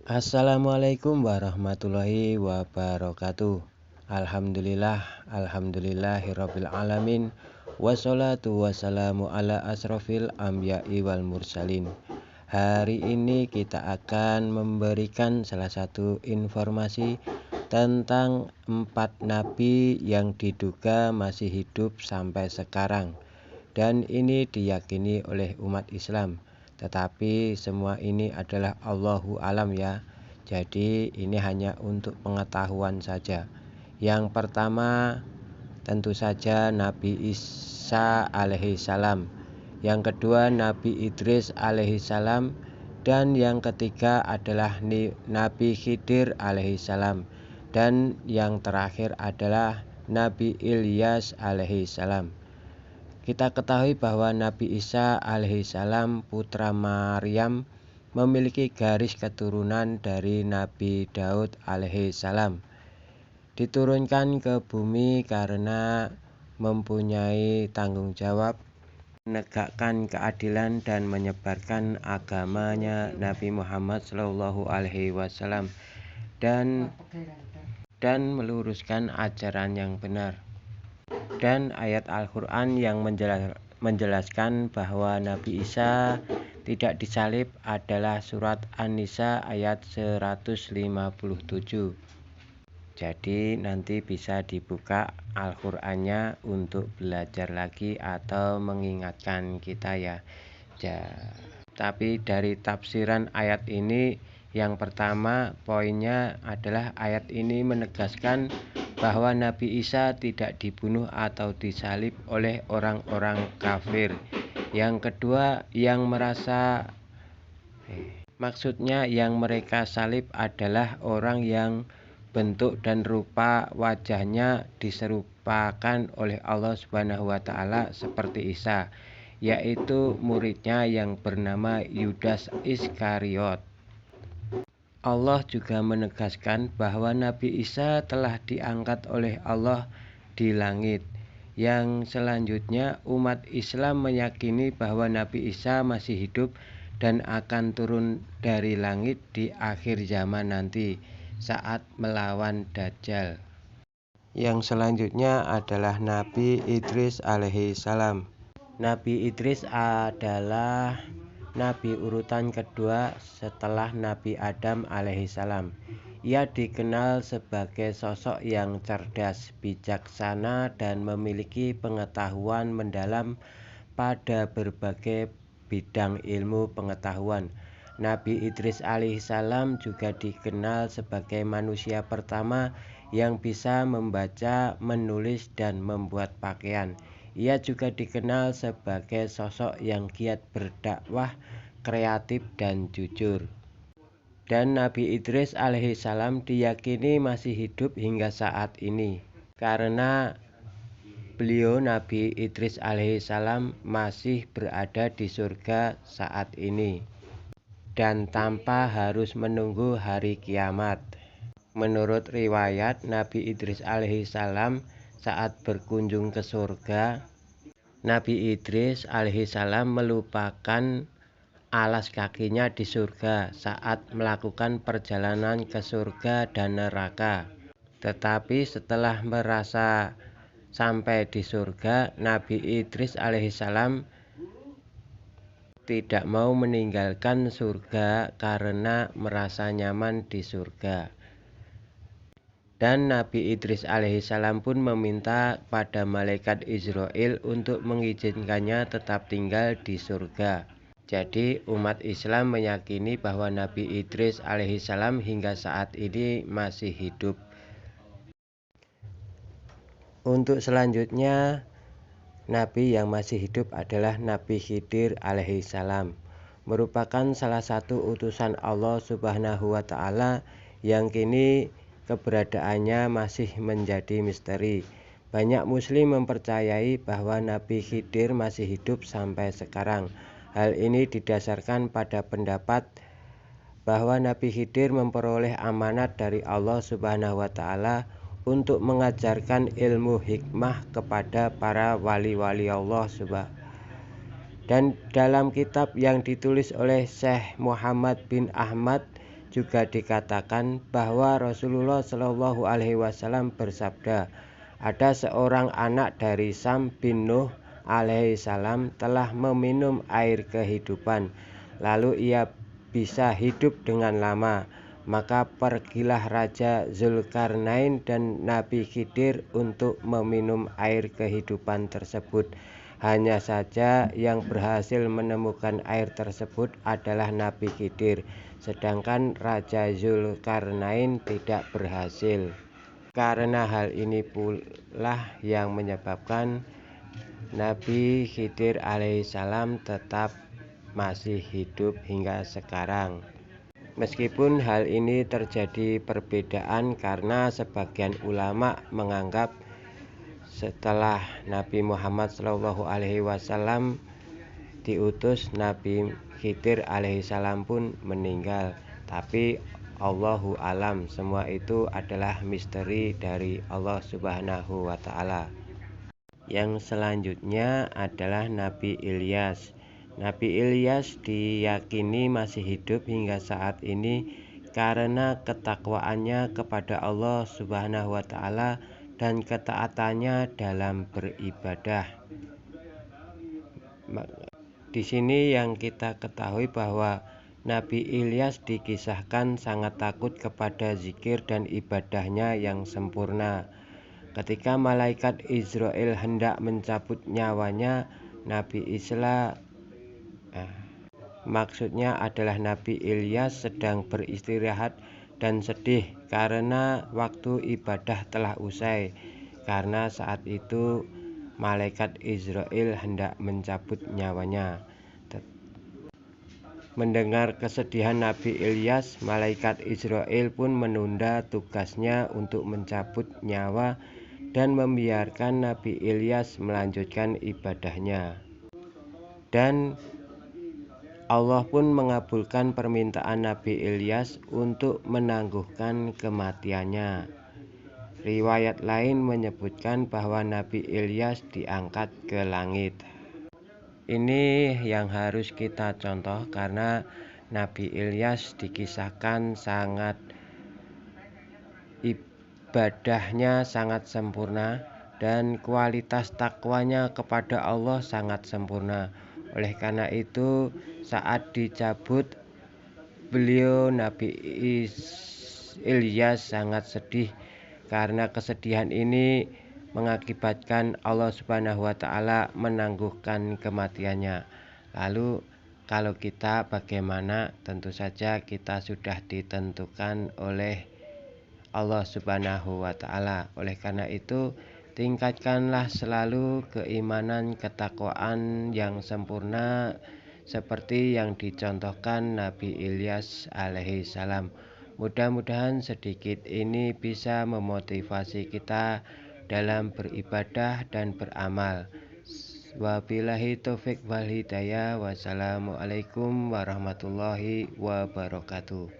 Assalamualaikum warahmatullahi wabarakatuh. Alhamdulillahirabbil alamin. Wassalatu wassalamu ala asrofil anbiya'i wal mursalin. Hari ini kita akan memberikan salah satu informasi tentang 4 nabi yang diduga masih hidup sampai sekarang, dan ini diyakini oleh umat Islam. Tetapi semua ini adalah Allahu alam ya. Jadi ini hanya untuk pengetahuan saja. Yang pertama tentu saja Nabi Isa alaihi salam. Yang kedua Nabi Idris alaihi salam. Dan yang ketiga adalah Nabi Khidir alaihi salam. Dan yang terakhir adalah Nabi Ilyas alaihi salam. Kita ketahui bahwa Nabi Isa alaihissalam putra Maryam memiliki garis keturunan dari Nabi Daud alaihissalam. Diturunkan ke bumi karena mempunyai tanggung jawab menegakkan keadilan dan menyebarkan agamanya Nabi Muhammad SAW dan meluruskan ajaran yang benar. Dan ayat Al-Quran yang menjelaskan bahwa Nabi Isa tidak disalib adalah surat An-Nisa ayat 157. Jadi nanti bisa dibuka Al-Qurannya untuk belajar lagi atau mengingatkan kita ya. Tapi dari tafsiran ayat ini, yang pertama poinnya adalah ayat ini menegaskan bahwa Nabi Isa tidak dibunuh atau disalib oleh orang-orang kafir. Yang kedua, maksudnya yang mereka salib adalah orang yang bentuk dan rupa wajahnya diserupakan oleh Allah Subhanahu wa taala seperti Isa, yaitu muridnya yang bernama Yudas Iskariot. Allah juga menegaskan bahwa Nabi Isa telah diangkat oleh Allah di langit. Yang selanjutnya, umat Islam meyakini bahwa Nabi Isa masih hidup dan akan turun dari langit di akhir zaman nanti saat melawan Dajjal. Yang selanjutnya adalah Nabi Idris alaihi salam. Nabi Idris adalah Nabi urutan kedua setelah Nabi Adam alaihissalam. Ia dikenal sebagai sosok yang cerdas, bijaksana, dan memiliki pengetahuan mendalam pada berbagai bidang ilmu pengetahuan. Nabi Idris alaihissalam juga dikenal sebagai manusia pertama yang bisa membaca, menulis, dan membuat pakaian. Ia juga dikenal sebagai sosok yang giat berdakwah, kreatif, dan jujur. Dan Nabi Idris alaihissalam diyakini masih hidup hingga saat ini, karena beliau Nabi Idris alaihissalam masih berada di surga saat ini, dan tanpa harus menunggu hari kiamat. Menurut riwayat, Nabi Idris alaihissalam saat berkunjung ke surga, Nabi Idris alaihissalam melupakan alas kakinya di surga saat melakukan perjalanan ke surga dan neraka. Tetapi setelah merasa sampai di surga, Nabi Idris alaihissalam tidak mau meninggalkan surga karena merasa nyaman di surga. Dan Nabi Idris alaihissalam pun meminta pada malaikat Israel untuk mengizinkannya tetap tinggal di surga. Jadi umat Islam meyakini bahwa Nabi Idris alaihissalam hingga saat ini masih hidup. Untuk selanjutnya, Nabi yang masih hidup adalah Nabi Khidir alaihissalam, merupakan salah satu utusan Allah Subhanahu wa taala yang kini keberadaannya masih menjadi misteri. Banyak muslim mempercayai bahwa Nabi Khidir masih hidup sampai sekarang. Hal ini didasarkan pada pendapat bahwa Nabi Khidir memperoleh amanat dari Allah Subhanahu wa taala untuk mengajarkan ilmu hikmah kepada para wali-wali Allah Subhanahu. Dan dalam kitab yang ditulis oleh Syekh Muhammad bin Ahmad juga dikatakan bahwa Rasulullah Shallallahu Alaihi Wasallam bersabda, ada seorang anak dari Sam bin Nuh alaihi salam telah meminum air kehidupan, lalu ia bisa hidup dengan lama. Maka pergilah Raja Zulkarnain dan Nabi Khidir untuk meminum air kehidupan tersebut. Hanya saja yang berhasil menemukan air tersebut adalah Nabi Khidir, sedangkan Raja Zulkarnain tidak berhasil. Karena hal ini pula yang menyebabkan Nabi Khidir alaihissalam tetap masih hidup hingga sekarang. Meskipun hal ini terjadi perbedaan karena sebagian ulama menganggap setelah Nabi Muhammad SAW diutus, Nabi Khidir alaihissalam pun meninggal. Tapi Allahu alam, semua itu adalah misteri dari Allah Subhanahu wa Ta'ala. Yang selanjutnya adalah Nabi Ilyas. Nabi Ilyas diyakini masih hidup hingga saat ini karena ketakwaannya kepada Allah Subhanahu wa Ta'ala dan ketaatannya dalam beribadah. Di sini yang kita ketahui bahwa Nabi Ilyas dikisahkan sangat takut kepada zikir dan ibadahnya yang sempurna. Ketika malaikat Israel hendak mencabut nyawanya, maksudnya adalah Nabi Ilyas sedang beristirahat dan sedih karena waktu ibadah telah usai. Karena saat itu malaikat Israel hendak mencabut nyawanya. Mendengar kesedihan Nabi Ilyas, malaikat Israel pun menunda tugasnya untuk mencabut nyawa dan membiarkan Nabi Ilyas melanjutkan ibadahnya. Dan Allah pun mengabulkan permintaan Nabi Ilyas untuk menangguhkan kematiannya. Riwayat lain menyebutkan bahwa Nabi Ilyas diangkat ke langit. Ini yang harus kita contoh karena Nabi Ilyas dikisahkan ibadahnya sangat sempurna dan kualitas takwanya kepada Allah sangat sempurna. Oleh karena itu, saat dicabut beliau, Nabi Ilyas sangat sedih karena kesedihan ini mengakibatkan Allah Subhanahu wa Ta'ala menangguhkan kematiannya. Lalu kalau kita bagaimana? Tentu saja kita sudah ditentukan oleh Allah Subhanahu wa Ta'ala. Oleh karena itu, tingkatkanlah selalu keimanan, ketakwaan yang sempurna seperti yang dicontohkan Nabi Ilyas alaihi salam. Mudah-mudahan sedikit ini bisa memotivasi kita dalam beribadah dan beramal. Wabillahi taufik wal hidayah. Wassalamualaikum warahmatullahi wabarakatuh.